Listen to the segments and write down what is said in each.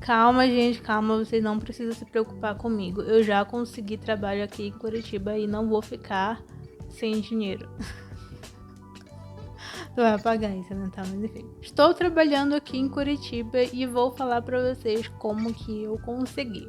Calma, gente, calma, vocês não precisam se preocupar comigo. Eu já consegui trabalho aqui em Curitiba e não vou ficar sem dinheiro. Tu vai pagar isso, né? Tá, mas enfim. Estou trabalhando aqui em Curitiba e vou falar pra vocês como que eu consegui.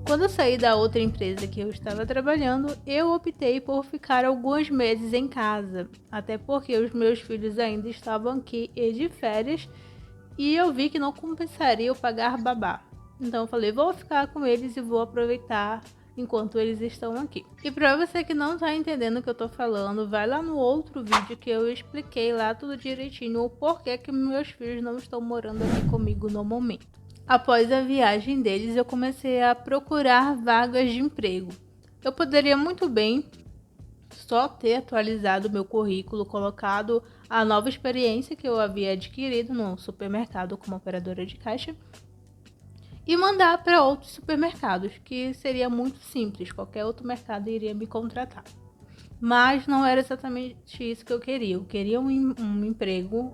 Quando eu saí da outra empresa que eu estava trabalhando, eu optei por ficar alguns meses em casa, até porque os meus filhos ainda estavam aqui e de férias, e eu vi que não compensaria eu pagar babá. Então eu falei, vou ficar com eles e vou aproveitar enquanto eles estão aqui. E para você que não tá entendendo o que eu tô falando, vai lá no outro vídeo que eu expliquei lá tudo direitinho o porquê que meus filhos não estão morando aqui comigo no momento. Após a viagem deles, eu comecei a procurar vagas de emprego. Eu poderia muito bem só ter atualizado meu currículo, colocado a nova experiência que eu havia adquirido no supermercado como operadora de caixa e mandar para outros supermercados, que seria muito simples, qualquer outro mercado iria me contratar. Mas não era exatamente isso que eu queria. Eu queria um emprego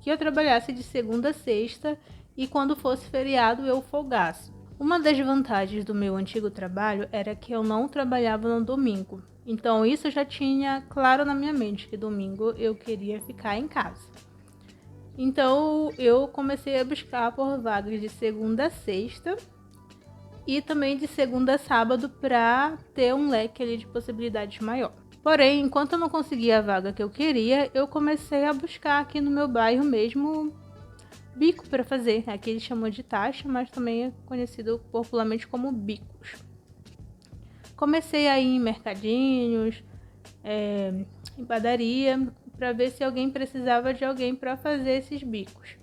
que eu trabalhasse de segunda a sexta e quando fosse feriado eu folgasse. Uma das vantagens do meu antigo trabalho era que eu não trabalhava no domingo. Então isso eu já tinha claro na minha mente, que domingo eu queria ficar em casa. Então eu comecei a buscar por vagas de segunda a sexta e também de segunda a sábado para ter um leque ali de possibilidades maior. Porém, enquanto eu não conseguia a vaga que eu queria, eu comecei a buscar aqui no meu bairro mesmo bico para fazer. Aqui eles chamam de taxa, mas também é conhecido popularmente como bicos. Comecei a ir em mercadinhos, em padaria, para ver se alguém precisava de alguém para fazer esses bicos.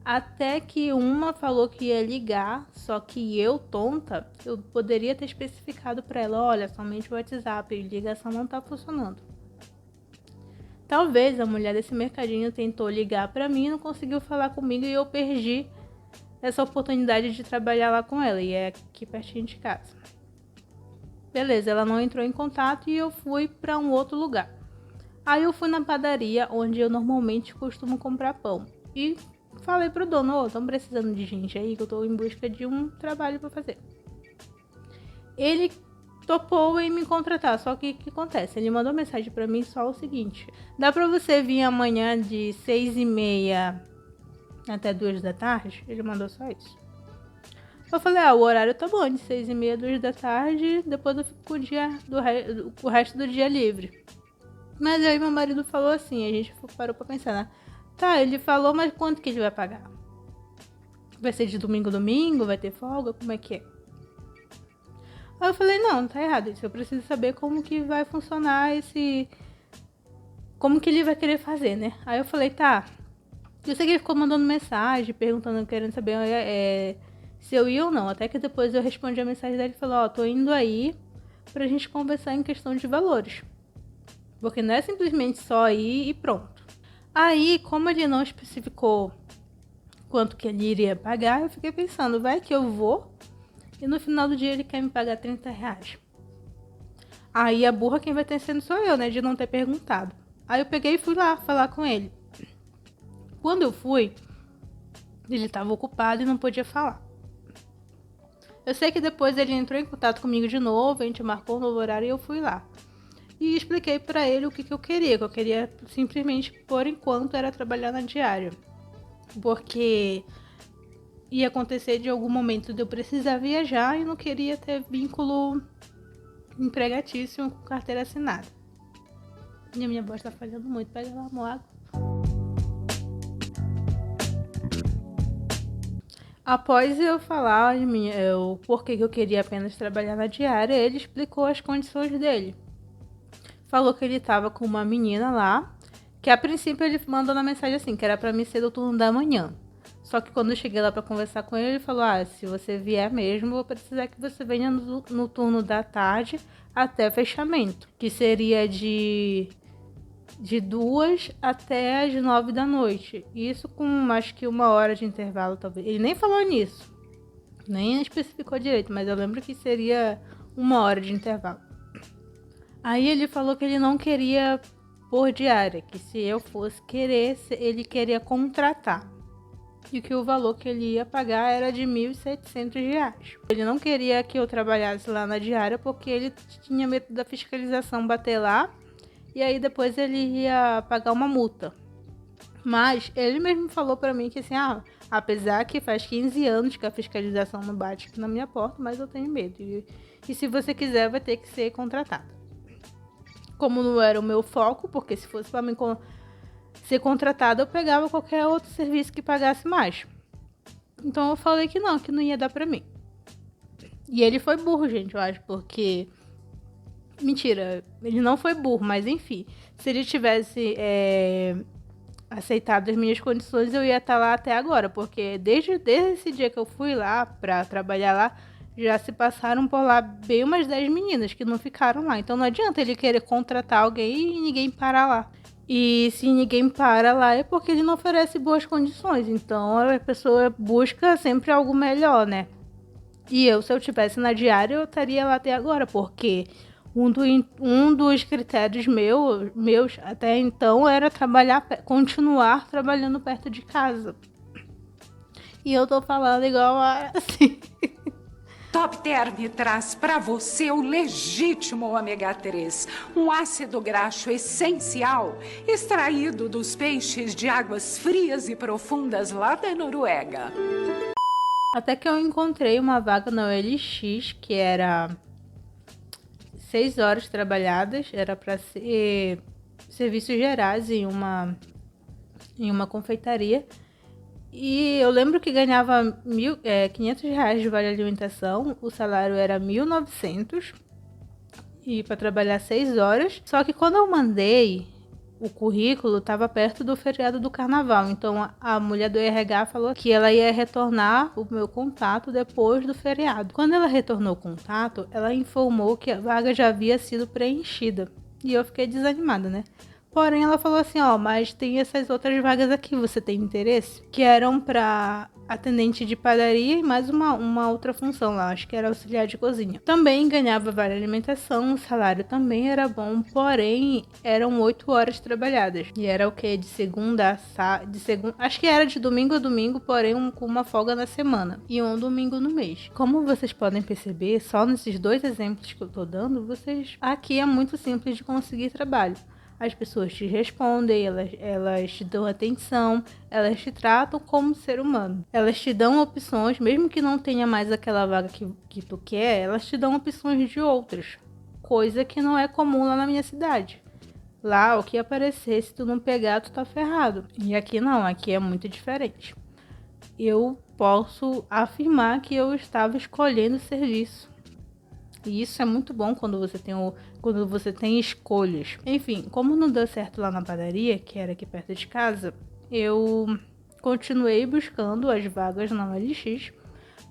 Até que uma falou que ia ligar, só que eu, tonta, eu poderia ter especificado para ela, olha, somente o WhatsApp, ligação não tá funcionando. Talvez a mulher desse mercadinho tentou ligar para mim e não conseguiu falar comigo e eu perdi essa oportunidade de trabalhar lá com ela, e é aqui pertinho de casa. Beleza, ela não entrou em contato e eu fui para um outro lugar. Aí eu fui na padaria onde eu normalmente costumo comprar pão e falei pro dono, ô, estão precisando de gente aí que eu tô em busca de um trabalho para fazer. Ele topou em me contratar, só que o que acontece? Ele mandou mensagem para mim só o seguinte, dá para você vir amanhã de 6h30 até 2 da tarde? Ele mandou só isso. Eu falei, o horário tá bom, de 6h30 a 2 da tarde, depois eu fico o resto do dia livre. Mas aí meu marido falou assim, a gente parou pra pensar, né? Tá, ele falou, mas quanto que ele vai pagar? Vai ser de domingo a domingo? Vai ter folga? Como é que é? Aí eu falei, não, tá errado isso. Eu preciso saber como que vai funcionar como que ele vai querer fazer, né? Aí eu falei, tá. Eu sei que ele ficou mandando mensagem, perguntando, querendo saber se eu ia ou não. Até que depois eu respondi a mensagem dele e falei, tô indo aí pra gente conversar em questão de valores. Porque não é simplesmente só ir e pronto. Aí, como ele não especificou quanto que ele iria pagar, eu fiquei pensando, vai que eu vou e no final do dia ele quer me pagar R$30. Aí a burra quem vai ter sendo sou eu, né, de não ter perguntado. Aí eu peguei e fui lá falar com ele. Quando eu fui, ele estava ocupado e não podia falar. Eu sei que depois ele entrou em contato comigo de novo, a gente marcou um novo horário e eu fui lá. E expliquei pra ele o que eu queria. Que eu queria simplesmente, por enquanto, era trabalhar na diária. Porque ia acontecer de algum momento de eu precisar viajar e não queria ter vínculo empregatício com carteira assinada. E a minha voz tá falhando muito. Pega lá, água. Após eu falar o porquê que eu queria apenas trabalhar na diária, ele explicou as condições dele. falou que ele tava com uma menina lá, que a princípio ele mandou na mensagem assim, que era pra mim ser do turno da manhã. Só que quando eu cheguei lá pra conversar com ele, ele falou, se você vier mesmo, eu vou precisar que você venha no turno da tarde até fechamento, que seria de 2 até as 9 da noite. Isso com acho que 1 hora de intervalo, talvez. Ele nem falou nisso, nem especificou direito, mas eu lembro que seria 1 hora de intervalo. Aí ele falou que ele não queria por diária, que se eu fosse querer, ele queria contratar. E que o valor que ele ia pagar era de R$ 1.700. Ele não queria que eu trabalhasse lá na diária porque ele tinha medo da fiscalização bater lá e aí depois ele ia pagar uma multa. Mas ele mesmo falou pra mim que assim, apesar que faz 15 anos que a fiscalização não bate aqui na minha porta, mas eu tenho medo. E se você quiser, vai ter que ser contratado. Como não era o meu foco, porque se fosse pra mim ser contratada, eu pegava qualquer outro serviço que pagasse mais. Então eu falei que não ia dar pra mim. E ele foi burro, gente, eu acho, porque... Mentira, ele não foi burro, mas enfim. Se ele tivesse aceitado as minhas condições, eu ia estar lá até agora, porque desde esse dia que eu fui lá pra trabalhar lá, já se passaram por lá bem umas 10 meninas que não ficaram lá. Então não adianta ele querer contratar alguém e ninguém parar lá. E se ninguém para lá é porque ele não oferece boas condições. Então a pessoa busca sempre algo melhor, né? E se eu tivesse na diária, eu estaria lá até agora, porque um dos critérios meus até então era continuar trabalhando perto de casa. E eu tô falando igual assim. Top Term traz para você o legítimo ômega 3, um ácido graxo essencial extraído dos peixes de águas frias e profundas lá da Noruega. Até que eu encontrei uma vaga na OLX que era 6 horas trabalhadas, era para ser serviços gerais em uma confeitaria. E eu lembro que ganhava R$500 de vale alimentação, o salário era 1.900 e para trabalhar 6 horas. Só que quando eu mandei o currículo, estava perto do feriado do carnaval, então a mulher do RH falou que ela ia retornar o meu contato depois do feriado. Quando ela retornou o contato, ela informou que a vaga já havia sido preenchida e eu fiquei desanimada, né? Porém, ela falou assim, mas tem essas outras vagas aqui, você tem interesse? Que eram para atendente de padaria e mais uma outra função lá, acho que era auxiliar de cozinha. Também ganhava vale alimentação, o salário também era bom, porém eram 8 horas trabalhadas. E era o que? De segunda acho que era de domingo a domingo, porém com uma folga na semana. E um domingo no mês. Como vocês podem perceber, só nesses 2 exemplos que eu tô dando, aqui é muito simples de conseguir trabalho. As pessoas te respondem, elas te dão atenção, elas te tratam como ser humano. Elas te dão opções, mesmo que não tenha mais aquela vaga que tu quer, elas te dão opções de outras. Coisa que não é comum lá na minha cidade. Lá, o que aparecer, se tu não pegar, tu tá ferrado. E aqui não, aqui é muito diferente. Eu posso afirmar que eu estava escolhendo o serviço. E isso é muito bom quando você tem escolhas. Enfim, como não deu certo lá na padaria, que era aqui perto de casa, eu continuei buscando as vagas na OLX.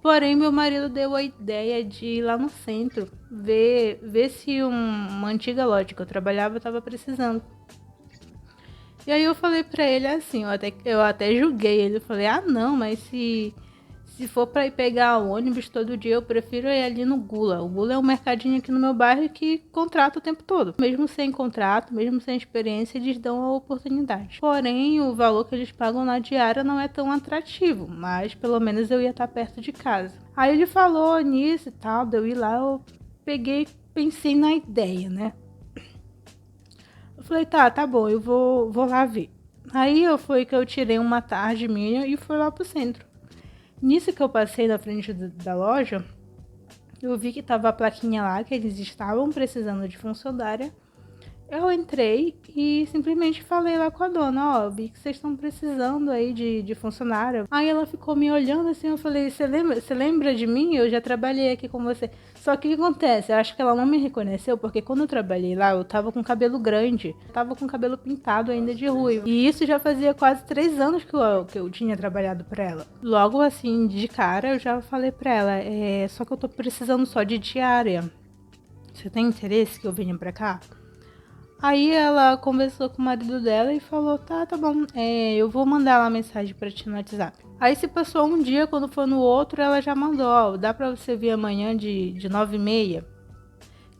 Porém, meu marido deu a ideia de ir lá no centro, ver se uma antiga loja que eu trabalhava estava precisando. E aí eu falei pra ele assim, eu até julguei ele, eu falei, não, mas se for pra ir pegar ônibus todo dia, eu prefiro ir ali no Gula. O Gula é um mercadinho aqui no meu bairro que contrata o tempo todo. Mesmo sem contrato, mesmo sem experiência, eles dão a oportunidade. Porém, o valor que eles pagam na diária não é tão atrativo, mas pelo menos eu ia estar perto de casa. Aí ele falou nisso e tal, de eu ir lá, eu pensei na ideia, né? Eu falei, tá bom, eu vou lá ver. Aí foi que eu tirei uma tarde minha e fui lá pro centro. Nisso que eu passei na frente da loja, eu vi que tava a plaquinha lá que eles estavam precisando de funcionária Eu entrei e simplesmente falei lá com a dona, ó, vi que vocês estão precisando aí de funcionário. Aí ela ficou me olhando assim, eu falei, você lembra de mim? Eu já trabalhei aqui com você. Só que o que acontece? Eu acho que ela não me reconheceu, porque quando eu trabalhei lá, eu tava com cabelo grande. Eu tava com cabelo pintado ainda de ruivo. E isso já fazia quase 3 anos que eu tinha trabalhado pra ela. Logo assim, de cara, eu já falei pra ela, só que eu tô precisando só de diária. Você tem interesse que eu venha pra cá? Aí ela conversou com o marido dela e falou, tá bom, eu vou mandar lá mensagem pra ti no WhatsApp. Aí se passou um dia, quando foi no outro, ela já mandou, ó, dá pra você vir amanhã de 9h30?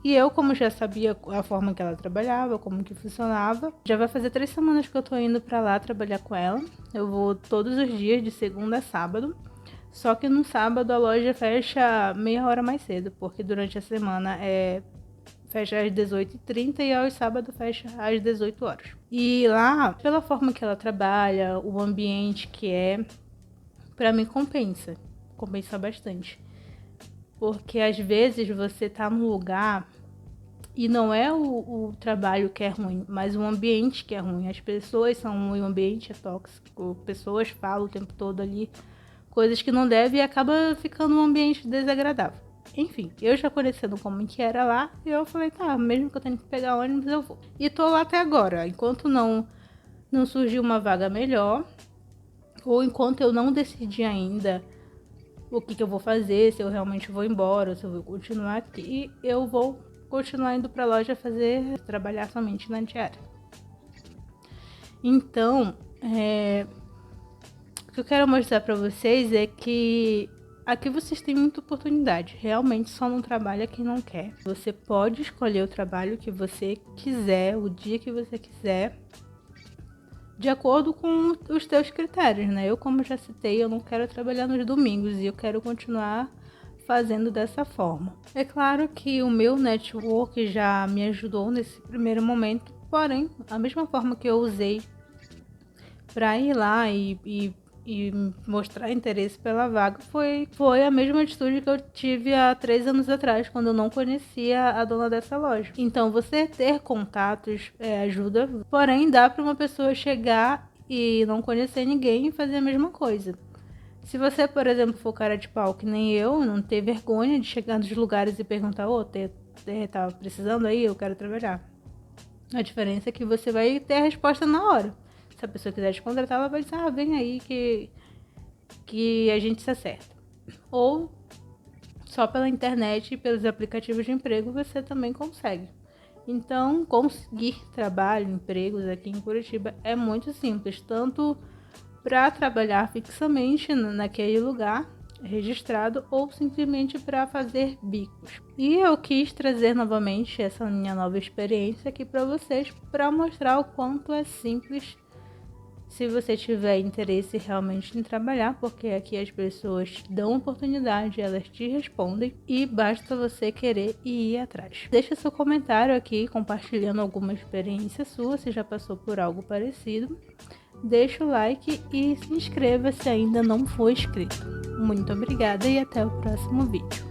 E eu, como já sabia a forma que ela trabalhava, como que funcionava, já vai fazer 3 semanas que eu tô indo pra lá trabalhar com ela. Eu vou todos os dias, de segunda a sábado. Só que no sábado a loja fecha meia hora mais cedo, porque durante a semana fecha às 18h30 e aos sábados fecha às 18 horas. E lá, pela forma que ela trabalha, o ambiente que pra mim compensa bastante. Porque às vezes você tá num lugar e não é o trabalho que é ruim, mas o ambiente que é ruim. As pessoas são ruins, o ambiente é tóxico, pessoas falam o tempo todo ali coisas que não deve e acaba ficando um ambiente desagradável. Enfim, eu já conhecendo como que era lá, eu falei, tá, mesmo que eu tenha que pegar ônibus, eu vou. E tô lá até agora, enquanto não surgiu uma vaga melhor, ou enquanto eu não decidi ainda o que eu vou fazer, se eu realmente vou embora, se eu vou continuar aqui, eu vou continuar indo pra loja trabalhar somente na diária. Então, o que eu quero mostrar pra vocês é que aqui vocês têm muita oportunidade. Realmente só não trabalha quem não quer. Você pode escolher o trabalho que você quiser, o dia que você quiser, de acordo com os teus critérios, né? Eu, como já citei, eu não quero trabalhar nos domingos e eu quero continuar fazendo dessa forma. É claro que o meu network já me ajudou nesse primeiro momento, porém, a mesma forma que eu usei para ir lá e mostrar interesse pela vaga foi a mesma atitude que eu tive há 3 anos atrás, quando eu não conhecia a dona dessa loja. Então, você ter contatos ajuda, porém dá para uma pessoa chegar e não conhecer ninguém e fazer a mesma coisa. Se você, por exemplo, for cara de pau que nem eu, não ter vergonha de chegar nos lugares e perguntar, tava precisando aí, eu quero trabalhar. A diferença é que você vai ter a resposta na hora. Se a pessoa quiser te contratar, ela vai dizer, vem aí que a gente se acerta. Ou só pela internet e pelos aplicativos de emprego você também consegue. Então, conseguir trabalho, empregos aqui em Curitiba é muito simples, tanto para trabalhar fixamente naquele lugar registrado ou simplesmente para fazer bicos. E eu quis trazer novamente essa minha nova experiência aqui para vocês, para mostrar o quanto é simples se você tiver interesse realmente em trabalhar, porque aqui as pessoas te dão oportunidade, elas te respondem e basta você querer e ir atrás. Deixa seu comentário aqui compartilhando alguma experiência sua, se já passou por algo parecido. Deixa o like e se inscreva se ainda não for inscrito. Muito obrigada e até o próximo vídeo.